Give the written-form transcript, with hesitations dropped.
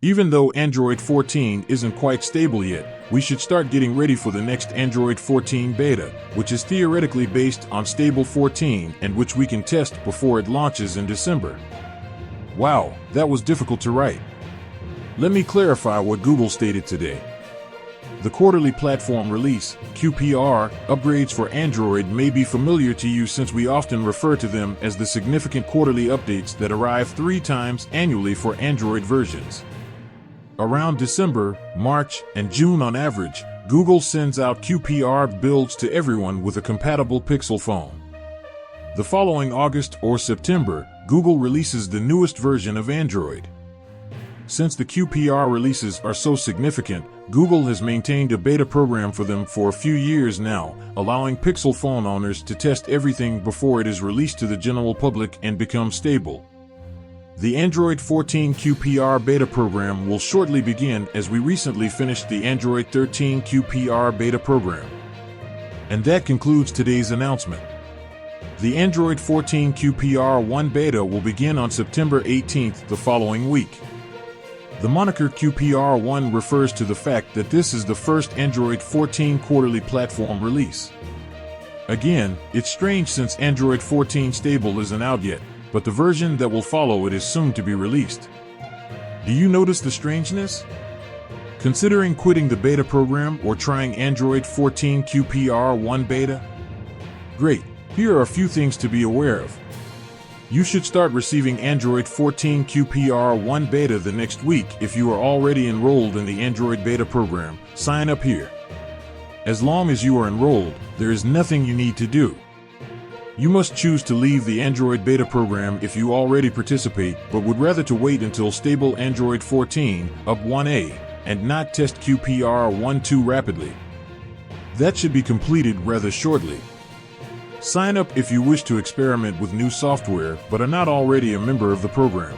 Even though Android 14 isn't quite stable yet, we should start getting ready for the next Android 14 beta, which is theoretically based on stable 14 and which we can test before it launches in December. Wow, that was difficult to write. Let me clarify what Google stated today. The quarterly platform release, QPR, upgrades for Android may be familiar to you since we often refer to them as the significant quarterly updates that arrive 3 times annually for Android versions. Around December, March, and June on average, Google sends out QPR builds to everyone with a compatible Pixel phone. The following August or September, Google releases the newest version of Android. Since the QPR releases are so significant, Google has maintained a beta program for them for a few years now, allowing Pixel phone owners to test everything before it is released to the general public and becomes stable. The Android 14 QPR beta program will shortly begin as we recently finished the Android 13 QPR beta program. And that concludes today's announcement. The Android 14 QPR1 beta will begin on September 18th the following week. The moniker QPR1 refers to the fact that this is the first Android 14 quarterly platform release. Again, it's strange since Android 14 stable isn't out yet, but the version that will follow it is soon to be released. Do you notice the strangeness? Considering quitting the beta program or trying Android 14 QPR1 beta? Great, here are a few things to be aware of. You should start receiving Android 14 QPR1 beta the next week if you are already enrolled in the Android beta program. Sign up here. As long as you are enrolled, there is nothing you need to do. You must choose to leave the Android beta program if you already participate but would rather to wait until stable Android 14 up 1A and not test QPR1 too rapidly. That should be completed rather shortly. Sign up if you wish to experiment with new software but are not already a member of the program.